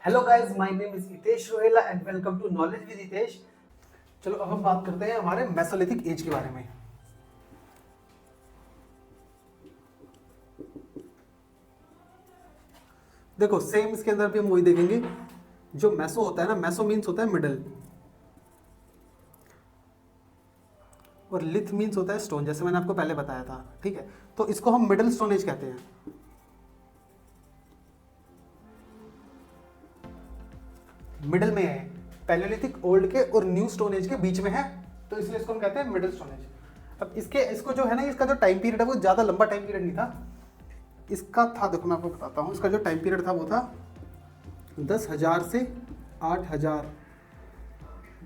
Hello guys, my name is Hitesh Rohela and welcome to knowledge with Hitesh. चलो अब हम बात करते हैं हमारे मेसोलिथिक एज के बारे में। देखो सेम इसके अंदर भी हम वही देखेंगे। जो मेसो होता है ना, मेसो मीन्स होता है मिडल, और लिथ मीन्स होता है स्टोन, जैसे मैंने आपको पहले बताया था। ठीक है, तो इसको हम मिडल स्टोन एज कहते हैं। मिडल में है, पैलियोलिथिक ओल्ड के और न्यू स्टोन एज के बीच में है, तो इसलिए इसको हम कहते हैं मिडल स्टोन एज। अब इसको जो है ना, इसका जो टाइम पीरियड है वो ज़्यादा लंबा टाइम पीरियड नहीं था। इसका था, देखो मैं आपको बताता हूँ, इसका जो टाइम पीरियड था वो था 10,000 से 8,000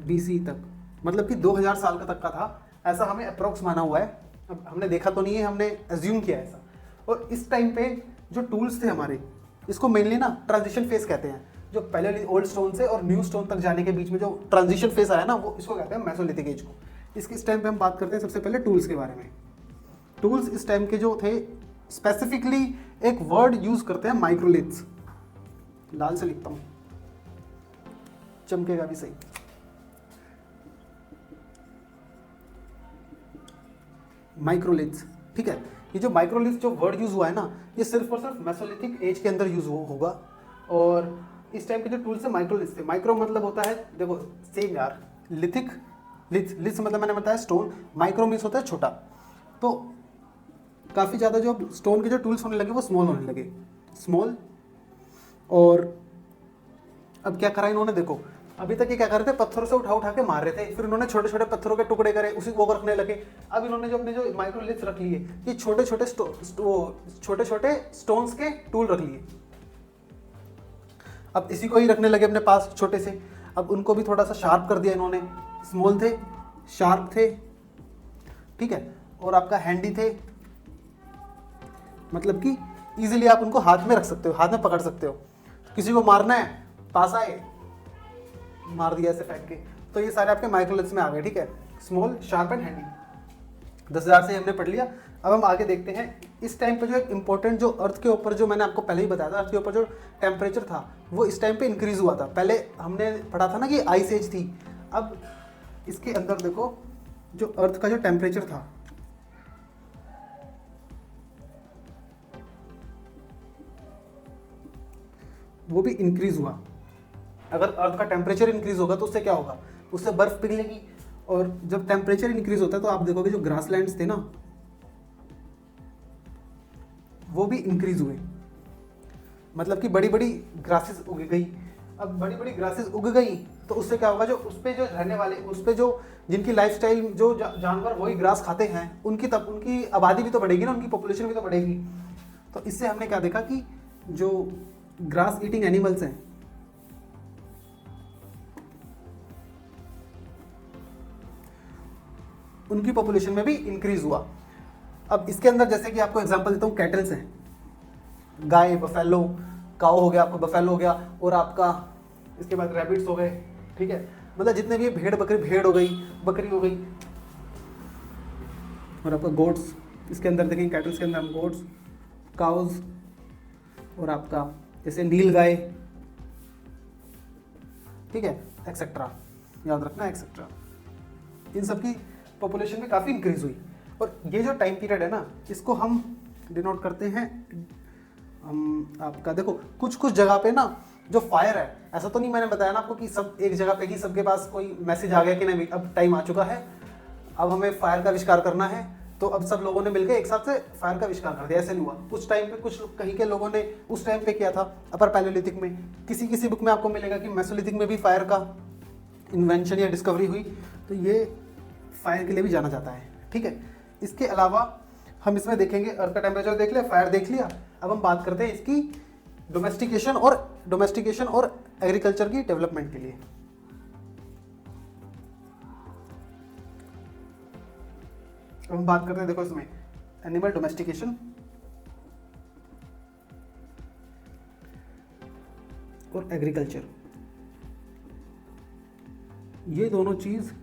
BC तक, मतलब कि 2,000 साल का तक का था, ऐसा हमें अप्रोक्स माना हुआ है। अब हमने देखा तो नहीं है, हमने एज्यूम किया है ऐसा। और इस टाइम पे जो टूल्स थे हमारे, इसको मेनली ना ट्रांजिशन फेज कहते हैं। जो पहले ओल्ड स्टोन से और न्यू स्टोन तक जाने के बीच में जो ट्रांजिशन फेज आया ना, वो इसको कहते हैं मेसोलिथिक एज को। इस टाइम पे हम बात करते हैं सबसे पहले टूल्स के बारे में। टूल्स इस टाइम के जो थे, स्पेसिफिकली एक वर्ड यूज करते हैं, माइक्रोलिथ्स। लाल से लिखता हूं, चमकेगा भी सही। माइक्रोलिथ्स, ठीक है। ये जो माइक्रोलिथ्स जो वर्ड यूज हुआ है ना, ये सिर्फ और सिर्फ मेसोलिथिक एज के अंदर यूज होगा। और इस टाइप के जो टूल्स है माइक्रोलिथ्स थे। माइक्रो मतलब होता है, देखो सेम यार, लिथिक, लिथ्स मतलब मैंने बताया स्टोन, माइक्रो मीन्स होता है छोटा। तो काफ़ी ज़्यादा जो स्टोन के जो टूल्स होने लगे वो स्मॉल होने लगे, स्मॉल। और अब क्या करा इन्होंने, देखो अभी तक ये क्या कर रहे थे, पत्थरों से उठा उठा के मार रहे थे, फिर इन्होंने छोटे छोटे पत्थरों के टुकड़े करे, उसी को रखने लगे। अब इन्होंने जो अपने जो माइक्रोलिथ्स रख लिए, ये छोटे छोटे स्टोन्स के टूल रख लिए। अब इसी को ही रखने लगे अपने पास छोटे से। अब उनको भी थोड़ा सा शार्प कर दिया इन्होंने, स्मॉल थे, शार्प थे, ठीक है, और आपका हैंडी थे, मतलब कि इजीली आप उनको हाथ में रख सकते हो, हाथ में पकड़ सकते हो। किसी को मारना है, पास आए, मार दिया ऐसे फेंक के। तो ये सारे आपके माइक्रोलिथ्स में आ गए, ठीक है, स्मॉल, शार्प एंड हैंडी। 10,000 से हमने पढ़ लिया। अब हम आगे देखते हैं। इस टाइम पे जो एक इंपॉर्टेंट, जो अर्थ के ऊपर, जो मैंने आपको पहले ही बताया था, अर्थ के ऊपर जो टेम्परेचर था वो इस टाइम पे इंक्रीज हुआ था। पहले हमने पढ़ा था ना कि आइस एज थी। अब इसके अंदर देखो, जो अर्थ का जो टेम्परेचर था, वो भी इंक्रीज हुआ। अगर अर्थ का टेम्परेचर इंक्रीज होगा तो उससे क्या होगा, उससे बर्फ पिघलेगी। और जब टेम्परेचर इंक्रीज होता है तो आप देखोगे जो ग्रासलैंड्स थे ना, वो भी इंक्रीज हुए, मतलब कि बड़ी बड़ी ग्रासेस उग गई। अब बड़ी बड़ी ग्रासेस उग गई तो उससे क्या होगा, जो उस पे जो रहने वाले, उस पे जो जिनकी लाइफस्टाइल, जो जानवर वही ग्रास खाते हैं, उनकी आबादी भी तो बढ़ेगी ना, उनकी पॉपुलेशन भी तो बढ़ेगी। तो इससे हमने क्या देखा कि जो ग्रास ईटिंग एनिमल्स हैं, उनकी पॉपुलेशन में भी इंक्रीज हुआ। अब इसके अंदर जैसे कि आपको एग्जांपल देता हूँ, कैटल्स हैं, गाय, बफेलो, काऊ हो गया, आपका बफेलो हो गया, और आपका इसके बाद रैबिट्स हो गए, ठीक है, मतलब जितने भी भेड़ बकरी, भेड़ हो गई, बकरी हो गई, और आपका गोट्स। इसके अंदर देखेंगे कैटल्स के अंदर हम गोट्स, काउज, और आपका जैसे नील गाय, ठीक है, एक्सेट्रा, याद रखना एक्सेट्रा। इन सब की पॉपुलेशन में काफ़ी इंक्रीज हुई। और ये जो टाइम पीरियड है ना, इसको हम डिनोट करते हैं, हम आपका देखो कुछ कुछ जगह पे ना जो फायर है, ऐसा तो नहीं मैंने बताया ना आपको कि सब एक जगह पे ही सबके पास कोई मैसेज आ गया कि नहीं अब टाइम आ चुका है, अब हमें फायर का आविष्कार करना है, तो अब सब लोगों ने मिलकर एक साथ से फायर का आविष्कार कर दिया। ऐसे नहीं हुआ। उस टाइम पे कुछ कहीं के लोगों ने उस टाइम पे किया था, अपर पैलियोलिथिक में। किसी किसी बुक में आपको मिलेगा कि मेसोलिथिक में भी फायर का इन्वेंशन या डिस्कवरी हुई। तो ये फायर के लिए भी जाना जाता है, ठीक है। इसके अलावा हम इसमें देखेंगे, अर्थ का टेम्परेचर देख लिया, फायर देख लिया। अब हम बात करते हैं इसकी डोमेस्टिकेशन और एग्रीकल्चर की डेवलपमेंट के लिए। अब हम बात करते हैं, देखो इसमें एनिमल डोमेस्टिकेशन और एग्रीकल्चर, ये दोनों चीज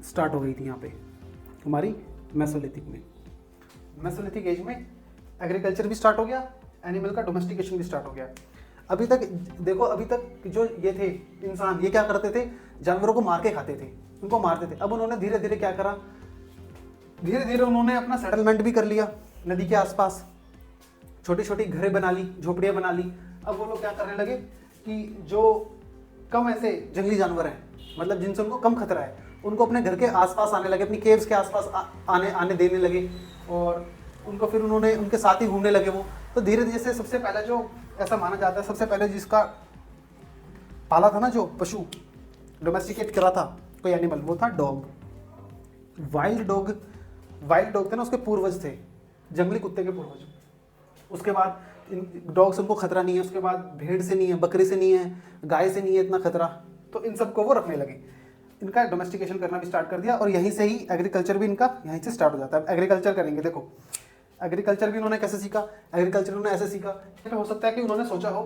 स्टार्ट हो गई थी यहाँ पे हमारी मेसोलिथिक में। मेसोलिथिक एज में एग्रीकल्चर भी स्टार्ट हो गया, एनिमल का डोमेस्टिकेशन भी स्टार्ट हो गया। अभी तक देखो, अभी तक जो ये थे इंसान, ये क्या करते थे, जानवरों को मार के खाते थे, उनको मारते थे। अब उन्होंने धीरे धीरे क्या करा, धीरे धीरे उन्होंने अपना सेटलमेंट भी कर लिया नदी के आसपास, छोटी छोटी घरें बना ली, झोपड़ियां बना ली। अब वो लोग क्या करने लगे कि जो कम ऐसे जंगली जानवर हैं, मतलब जिनसे उनको कम खतरा है, उनको अपने घर के आसपास आने लगे, अपनी केव्स के आसपास आने देने लगे, और उनको फिर उन्होंने उनके साथ ही घूमने लगे वो। तो धीरे धीरे से सबसे पहले जो ऐसा माना जाता है, सबसे पहले जिसका पाला था ना, जो पशु डोमेस्टिकेट करा था कोई एनिमल, वो था डॉग। वाइल्ड डॉग थे ना, उसके पूर्वज थे, जंगली कुत्ते के पूर्वज। उसके बाद डॉग से उनको खतरा नहीं है, उसके बाद भेड़ से नहीं है, बकरी से नहीं है, गाय से नहीं है इतना खतरा, तो इन सबको वो रखने लगे। इनका डोमेस्टिकेशन करना भी स्टार्ट कर दिया, और यहीं से ही एग्रीकल्चर भी इनका यहीं से स्टार्ट हो जाता है। एग्रीकल्चर करेंगे, देखो एग्रीकल्चर भी उन्होंने कैसे सीखा, एग्रीकल्चर उन्होंने ऐसे सीखा, हो सकता है कि उन्होंने सोचा हो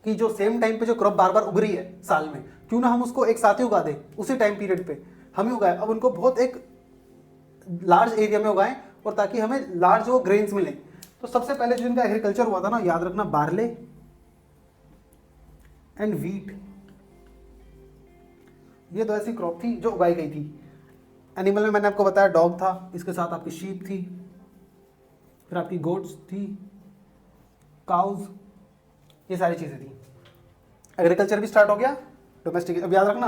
कि जो सेम टाइम पे जो क्रॉप बार बार उग रही है साल में, क्यों ना हम उसको एक साथ ही उगा दें, उसी टाइम पीरियड पे हम ही उगाए। अब उनको बहुत एक लार्ज एरिया में उगाएं, और ताकि हमें लार्ज वो ग्रेन्स मिलें। तो सबसे पहले जो इनका एग्रीकल्चर हुआ था ना, याद रखना, बार्ले एंड व्हीट, ये दो ऐसी क्रॉप थी जो उगाई गई थी। एनिमल में मैंने आपको बताया डॉग था, इसके साथ आपकी शीप थी, फिर आपकी गोट्स थी, काउज, ये सारी चीजें थी। एग्रीकल्चर भी स्टार्ट हो गया, डोमेस्टिक। अब याद रखना,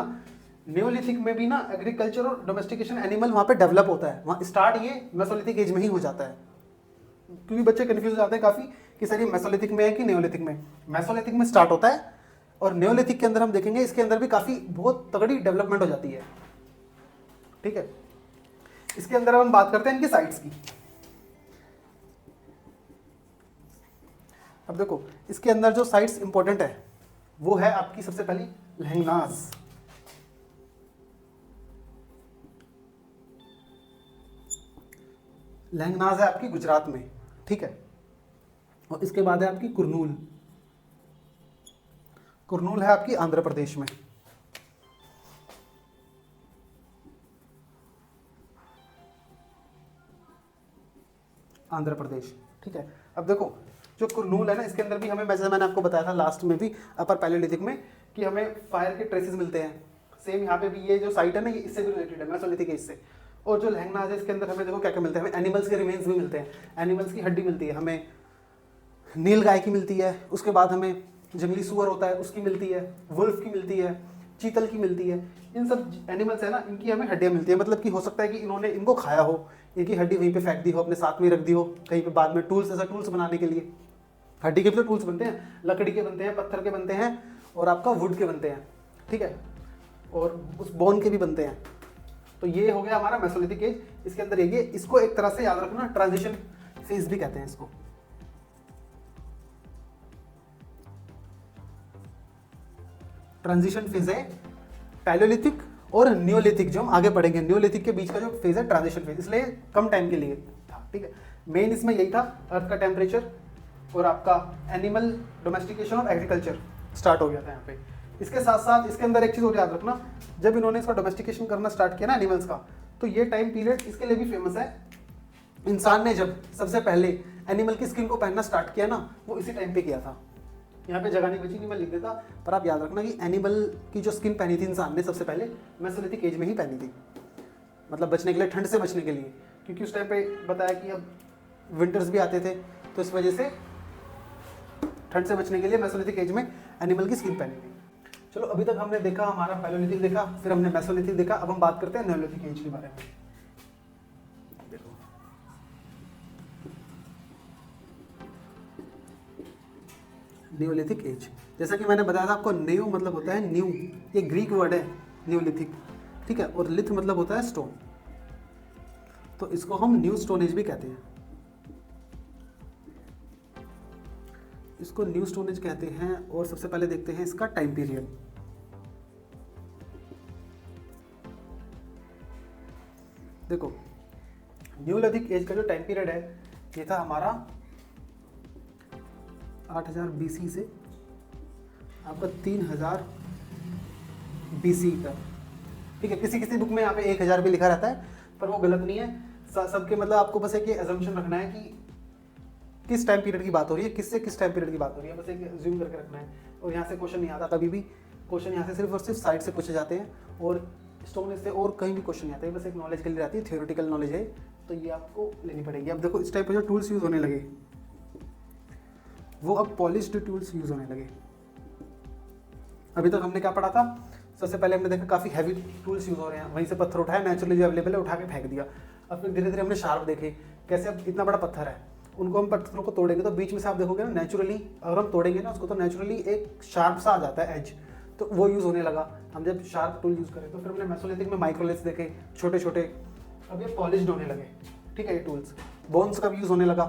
न्यूलिथिक में भी ना एग्रीकल्चर और डोमेस्टिकेशन एनिमल वहां पे डेवलप होता है, वहां स्टार्ट ये मेसोलिथिक एज में ही हो जाता है। क्योंकि बच्चे कंफ्यूज हो जाते हैं काफी कि सर ये मेसोलिथिक में है कि न्यूलिथिक में। मेसोलिथिक में स्टार्ट होता है, और न्यूलिथिक के अंदर हम देखेंगे इसके अंदर भी काफी बहुत तगड़ी डेवलपमेंट हो जाती है। ठीक है, इसके अंदर हम बात करते हैं इनकी साइट्स की। अब देखो, इसके अंदर जो साइट्स इंपॉर्टेंट है वो है आपकी सबसे पहली लहंगनाज। लहंगनाज है आपकी गुजरात में, ठीक है। और इसके बाद है आपकी कुरनूल। कुरनूल है आपकी आंध्र प्रदेश में। आंध्र प्रदेश, ठीक है। अब देखो, जो कुरनूल है ना, इसके अंदर भी हमें, जैसे मैंने आपको बताया था लास्ट में भी, अपर पैलेलिथिक में, कि हमें फायर के ट्रेसेस मिलते हैं। सेम यहाँ पे भी ये जो साइट है ना, ये इससे भी रिलेटेड है, मेसोलिथिक एज से। और जो लहंगनाज है, इसके अंदर हमें देखो क्या क्या मिलता है, हमें एनिमल्स के रिमेन्स भी मिलते हैं। एनिमल्स की हड्डी मिलती है हमें, नील गाय की मिलती है, उसके बाद हमें जंगली सुअर होता है उसकी मिलती है, वुल्फ की मिलती है, चीतल की मिलती है। इन सब एनिमल्स है ना, इनकी हमें हड्डियाँ मिलती है। मतलब कि हो सकता है कि इन्होंने इनको खाया हो, इनकी हड्डी वहीं पे फेंक दी हो, अपने साथ में रख दी हो कहीं पे, बाद में टूल्स, ऐसा टूल्स बनाने के लिए। हड्डी के भी तो टूल्स बनते हैं, लकड़ी के बनते हैं, पत्थर के बनते हैं, और आपका वुड के बनते हैं, ठीक है, और उस बोन के भी बनते हैं। तो ये हो गया हमारा मेसोलिथिक एज। इसके अंदर ये, इसको एक तरह से याद रखना, ट्रांजिशन फेज भी कहते हैं इसको। ट्रांजिशन फेज है पैलियोलिथिक और न्यूलिथिक, जो हम आगे पढ़ेंगे। न्यूलिथिक के बीच का जो फेज है ट्रांजिशन फेज, इसलिए कम टाइम के लिए था, ठीक है। मेन इसमें यही था, अर्थ का टेम्परेचर और आपका एनिमल डोमेस्टिकेशन और एग्रीकल्चर स्टार्ट हो गया था यहाँ पे। इसके साथ साथ इसके अंदर एक चीज़ और याद रखना, जब इन्होंने इसका डोमेस्टिकेशन करना स्टार्ट किया ना एनिमल्स का, तो ये टाइम पीरियड इसके लिए भी फेमस है। इंसान ने जब सबसे पहले एनिमल की स्किन को पहनना स्टार्ट किया ना, वो इसी टाइम पे किया था। यहाँ पे जगह नहीं बची, नहीं मैं लिख देता, पर आप याद रखना कि एनिमल की जो स्किन पहनी थी इंसान ने सबसे पहले मेसोलिथिक एज में ही पहनी थी, मतलब बचने के लिए, ठंड से बचने के लिए। क्योंकि उस टाइम पे बताया कि अब विंटर्स भी आते थे, तो इस वजह से ठंड से बचने के लिए मेसोलिथिक एज में एनिमल की स्किन पहनी थी। चलो, अभी तक हमने देखा हमारा पैलियोलिथिक देखा, फिर हमने मेसोलिथिक देखा, अब हम बात करते हैं न्यूलिथिक एज के बारे में। देखो, न्यूलिथिक एज, जैसा कि मैंने बताया था आपको, न्यू मतलब होता है न्यू, ये ग्रीक वर्ड है न्यूलिथिक, ठीक है, और लिथ मतलब होता है स्टोन, तो इसको हम न्यू स्टोन एज भी कहते हैं। इसको न्यू स्टोन एज कहते हैं। और सबसे पहले देखते हैं इसका टाइम पीरियड। देखो, न्यूलिथिक एज का जो टाइम पीरियड है, ये था हमारा 8000 BC से आपका 3000 BC तक, ठीक है। किसी किसी बुक में यहाँ पे 1000 भी लिखा रहता है, पर वो गलत नहीं है। सबके मतलब आपको बस एक ये अजम्पशन रखना है कि किस टाइम पीरियड की बात हो रही है, किससे किस टाइम पीरियड की बात हो रही है, बस एक ज्यूम करके रखना है। और यहाँ से क्वेश्चन नहीं आता कभी भी, क्वेश्चन यहाँ से सिर्फ और सिर्फ साइड से पूछे जाते हैं, और स्टोन से और कहीं भी क्वेश्चन नहीं आते, बस एक नॉलेज के लिए आती है, थियोरेटिकल नॉलेज है, तो ये आपको लेनी पड़ेगी। अब देखो इस टाइप के जो टूल्स यूज़ होने लगे वो अब पॉलिश्ड टूल्स यूज़ होने लगे। अभी तक हमने क्या पढ़ा था, सबसे पहले हमने देखा काफ़ी हैवी टूल्स यूज़ हो रहे हैं, वहीं से पत्थर उठाया, नेचुरली जो अवेलेबल है उठा के फेंक दिया। अब फिर धीरे धीरे हमने शार्प देखे, कैसे अब इतना बड़ा पत्थर है, उनको हम पत्थरों को तोड़ेंगे तो बीच में से आप देखोगे ना नेचुरली, अगर हम तोड़ेंगे ना उसको तो नेचुरली एक शार्प सा आ जाता है एज, तो वो यूज़ होने लगा। हम जब शार्प टूल यूज़ करें तो फिर हमने मेसोलिथिक में माइक्रोलिथ्स देखे छोटे छोटे, अब ये पॉलिश्ड होने लगे, ठीक है। ये टूल्स बोन्स का भी यूज़ होने लगा,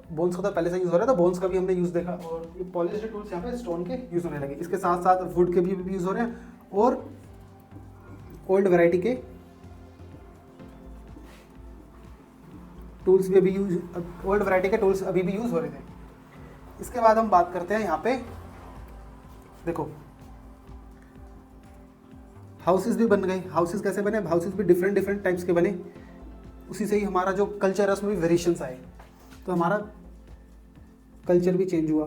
बोन्स का तो पहले से यूज़ हो रहा था, बोन्स का भी हमने यूज़ देखा, और ये पॉलिश्ड टूल्स यहाँ पे स्टोन के यूज़ होने लगे। इसके साथ साथ वुड के भी यूज़ हो रहे हैं, और ओल्ड वैरायटी के टूल्स भी अभी यूज, ओल्ड वैरायटी के टूल्स अभी भी यूज़ हो रहे थे। इसके बाद हम बात करते हैं यहाँ पे, देखो हाउसेस भी बन गए। हाउसेस कैसे बने, हाउसेस भी डिफरेंट डिफरेंट टाइप्स के बने, उसी से ही हमारा जो कल्चर है उसमें भी वेरिएशंस आए, तो हमारा कल्चर भी चेंज हुआ।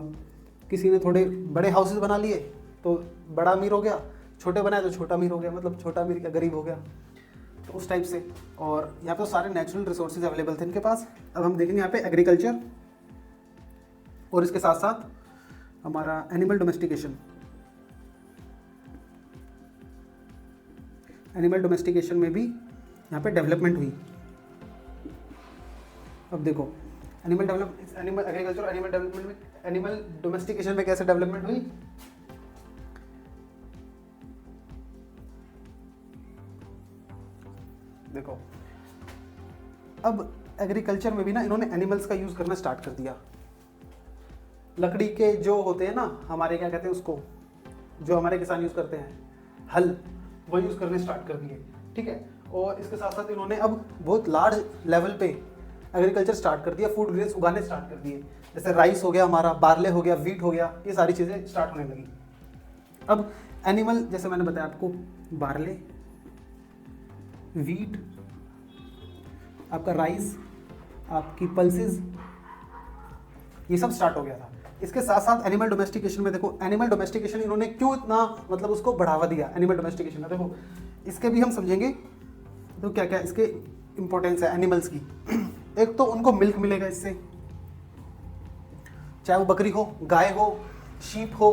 किसी ने थोड़े बड़े हाउसेस बना लिए तो बड़ा अमीर हो गया, छोटे बनाए तो छोटा अमीर हो गया, मतलब छोटा अमीर क्या गरीब हो गया, तो उस टाइप से। और यहाँ पे सारे नेचुरल रिसोर्सेज अवेलेबल थे इनके पास। अब हम देखेंगे यहाँ पे एग्रीकल्चर, और इसके साथ साथ हमारा एनिमल डोमेस्टिकेशन। एनिमल डोमेस्टिकेशन में भी यहाँ पे डेवलपमेंट हुई। अब देखो एनिमल एग्रीकल्चर, एनिमल डेवलपमेंट में, एनिमल डोमेस्टिकेशन में कैसे डेवलपमेंट हुई, देखो अब एग्रीकल्चर में भी ना इन्होंने एनिमल्स का यूज करना स्टार्ट कर दिया। लकड़ी के जो होते हैं ना हमारे, क्या कहते हैं उसको, जो हमारे किसान यूज करते हैं, हल, वो यूज करने स्टार्ट कर दिए, ठीक है। और इसके साथ साथ इन्होंने अब बहुत लार्ज लेवल पे एग्रीकल्चर स्टार्ट कर दिया, फूड ग्रेन्स उगाने स्टार्ट कर दिए, जैसे राइस हो गया हमारा, बार्ले हो गया, वीट हो गया, ये सारी चीज़ें स्टार्ट होने लगी। अब एनिमल, जैसे मैंने बताया आपको, बार्ले, वीट, आपका राइस, आपकी पल्सेस, ये सब स्टार्ट हो गया था। इसके साथ साथ एनिमल डोमेस्टिकेशन में देखो, एनिमल डोमेस्टिकेशन इन्होंने क्यों इतना मतलब उसको बढ़ावा दिया एनिमल डोमेस्टिकेशन में, देखो इसके भी हम समझेंगे तो क्या क्या इसके इंपॉर्टेंस है एनिमल्स की। एक तो उनको मिल्क मिलेगा इससे, चाहे वो बकरी हो, गाय हो, शीप हो,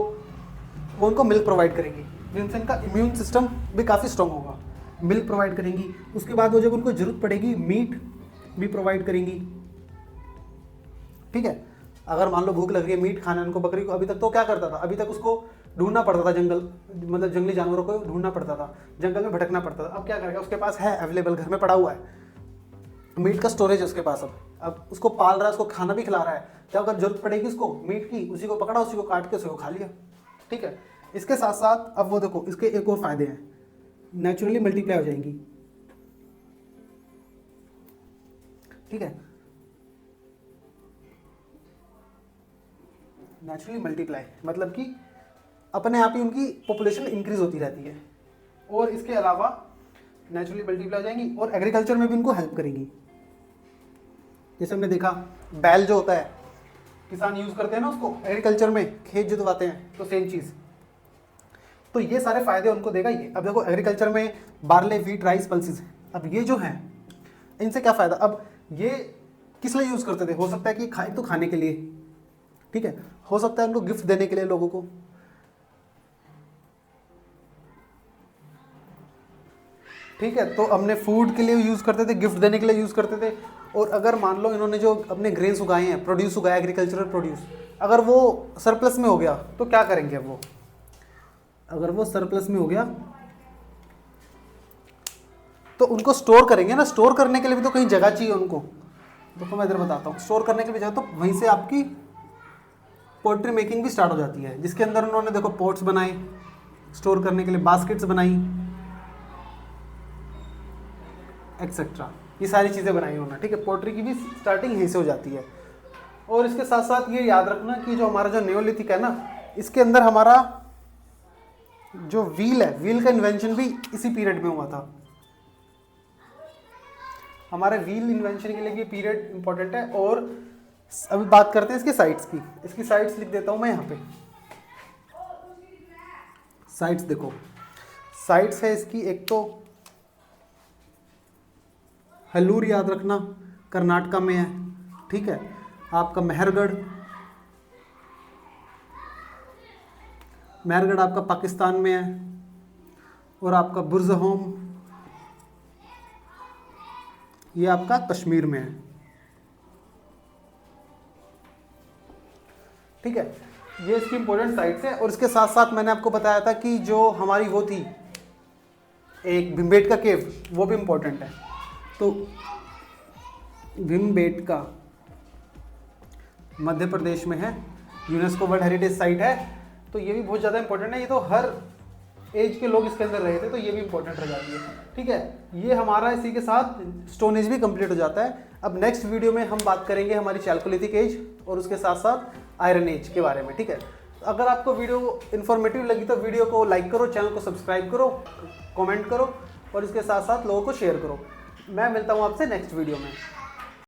वो उनको मिल्क प्रोवाइड करेंगी, जिनसे इनका इम्यून सिस्टम भी काफ़ी स्ट्रॉन्ग होगा। मिल्क प्रोवाइड करेंगी, उसके बाद वो जब उनको जरूरत पड़ेगी मीट भी प्रोवाइड करेंगी, ठीक है। अगर मान लो भूख लग रही है, मीट खाना है उनको बकरी को, अभी तक तो क्या करता था, अभी तक उसको ढूंढना पड़ता था, जंगल मतलब जंगली जानवरों को ढूंढना पड़ता था, जंगल में भटकना पड़ता था। अब क्या करेगा, उसके पास है अवेलेबल, घर में पड़ा हुआ है, मीट का स्टोरेज है उसके पास। अब उसको पाल रहा है, उसको खाना भी खिला रहा है, जब अगर जरूरत पड़ेगी उसको मीट की, उसी को पकड़ा, उसी को काट के उसी को खा लिया, ठीक है। इसके साथ साथ अब वो देखो इसके एक और फायदे हैं, नेचुरली मल्टीप्लाई हो जाएंगी, ठीक है। नेचुरली मल्टीप्लाई मतलब कि अपने आप ही उनकी पॉपुलेशन इंक्रीज होती रहती है, और इसके अलावा नेचुरली मल्टीप्लाई हो जाएंगी और एग्रीकल्चर में भी उनको हेल्प करेंगी। जैसे हमने देखा बैल जो होता है किसान यूज करते हैं ना उसको एग्रीकल्चर में, खेत जुतवाते हैं, तो सेम चीज, तो ये सारे फायदे उनको देगा ये। अब देखो एग्रीकल्चर में बार्ले, व्हीट, राइस, पल्सेस, अब ये जो हैं इनसे क्या फायदा, अब ये किस लिए यूज करते थे, हो सकता है कि तो खाने के लिए, ठीक है, हो सकता है उनको गिफ्ट देने के लिए लोगों को, ठीक है। तो हमने फूड के लिए यूज करते थे, गिफ्ट देने के लिए यूज करते थे। और अगर मान लो इन्होंने जो अपने ग्रेन्स उगाए हैं, प्रोड्यूस उगाया, एग्रीकल्चरल प्रोड्यूस, अगर वो सरप्लस में हो गया तो क्या करेंगे वो, अगर वो सरप्लस में हो गया तो उनको स्टोर करेंगे ना, स्टोर करने के लिए भी तो कहीं जगह चाहिए उनको। देखो मैं इधर बताता हूँ, स्टोर करने के लिए जगह, तो वहीं से आपकी पोल्ट्री मेकिंग भी स्टार्ट हो जाती है, जिसके अंदर उन्होंने देखो पोट्स बनाए स्टोर करने के लिए, बास्केट्स बनाई, एक्सेट्रा, ये सारी चीज़ें बनाई उन्होंने, ठीक है। पोल्ट्री की भी स्टार्टिंग यहीं से हो जाती है। और इसके साथ साथ ये याद रखना कि जो हमारा जो नियोलिथिक है ना, इसके अंदर हमारा जो व्हील है, व्हील का इन्वेंशन भी इसी पीरियड में हुआ था। हमारे व्हील इन्वेंशन के लिए ये पीरियड इंपॉर्टेंट है। और अभी बात करते हैं इसके साइट्स की। इसकी साइट्स लिख देता हूँ मैं यहाँ पे। साइट्स देखो, साइट्स है इसकी, एक तो हल्लूर याद रखना, कर्नाटका में है, ठीक है। आपका मेहरगढ़, मेहरगढ़ आपका पाकिस्तान में है। और आपका बुरज़होम, ये आपका कश्मीर में है, ठीक है। ये इसकी इंपॉर्टेंट साइट्स है। और इसके साथ साथ मैंने आपको बताया था कि जो हमारी वो थी एक भीमबेटका केव, वो भी इंपॉर्टेंट है। तो भीमबेटका मध्य प्रदेश में है, यूनेस्को वर्ल्ड हेरिटेज साइट है, तो ये भी बहुत ज़्यादा इंपॉर्टेंट है। ये तो हर एज के लोग इसके अंदर रहे थे, तो ये भी इंपॉर्टेंट रह जाती है, ठीक है। ये हमारा इसी के साथ स्टोन एज भी कंप्लीट हो जाता है। अब नेक्स्ट वीडियो में हम बात करेंगे हमारी चैल्कोलिथिक एज और उसके साथ साथ आयरन एज के बारे में, ठीक है। अगर आपको वीडियो इन्फॉर्मेटिव लगी तो वीडियो को लाइक करो, चैनल को सब्सक्राइब करो, कमेंट करो और इसके साथ साथ लोगों को शेयर करो। मैं मिलता हूँ आपसे नेक्स्ट वीडियो में।